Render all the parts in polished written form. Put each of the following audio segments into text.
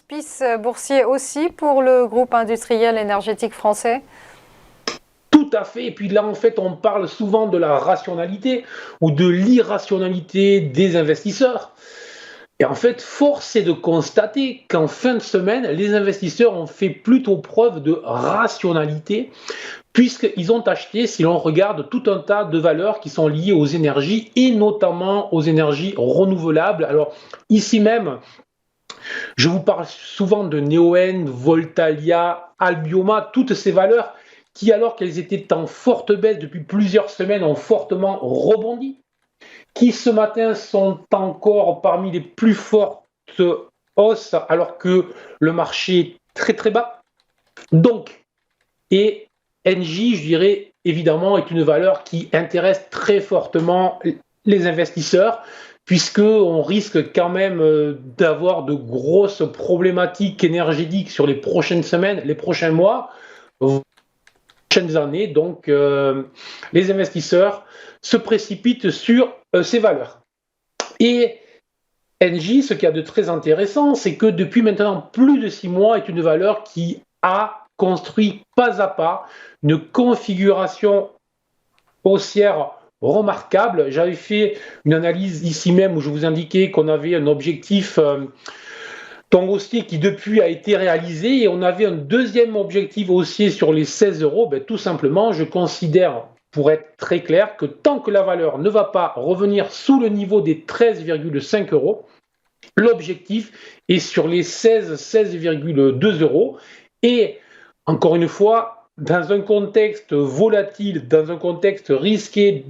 précipice boursier aussi pour le groupe industriel énergétique français? Tout à fait. Et puis là, en fait, on parle souvent de la rationalité ou de l'irrationalité des investisseurs. Et en fait, force est de constater qu'en fin de semaine, les investisseurs ont fait plutôt preuve de rationalité, puisqu'ils ont acheté, si l'on regarde, tout un tas de valeurs qui sont liées aux énergies et notamment aux énergies renouvelables. Alors, ici même, je vous parle souvent de Neoen, Voltalia, Albioma, toutes ces valeurs qui, alors qu'elles étaient en forte baisse depuis plusieurs semaines, ont fortement rebondi, qui ce matin sont encore parmi les plus fortes hausses, alors que le marché est très très bas. Donc, et NJ, je dirais évidemment, est une valeur qui intéresse très fortement les investisseurs, puisqu'on risque quand même d'avoir de grosses problématiques énergétiques sur les prochaines semaines, les prochains mois, les prochaines années. Donc, les investisseurs se précipitent sur ces valeurs. Et NJ, ce qu'il y a de très intéressant, c'est que depuis maintenant plus de 6 mois, est une valeur qui a construit pas à pas une configuration haussière remarquable. J'avais fait une analyse ici même où je vous indiquais qu'on avait un objectif haussier qui depuis a été réalisé et on avait un deuxième objectif haussier sur les 16 euros. Ben, tout simplement, je considère, pour être très clair, que tant que la valeur ne va pas revenir sous le niveau des 13,5 euros, l'objectif est sur les 16,2 euros. Et encore une fois, dans un contexte volatile, dans un contexte risqué,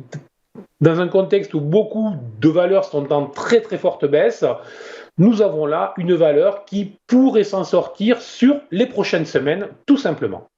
dans un contexte où beaucoup de valeurs sont en très très forte baisse, nous avons là une valeur qui pourrait s'en sortir sur les prochaines semaines, tout simplement.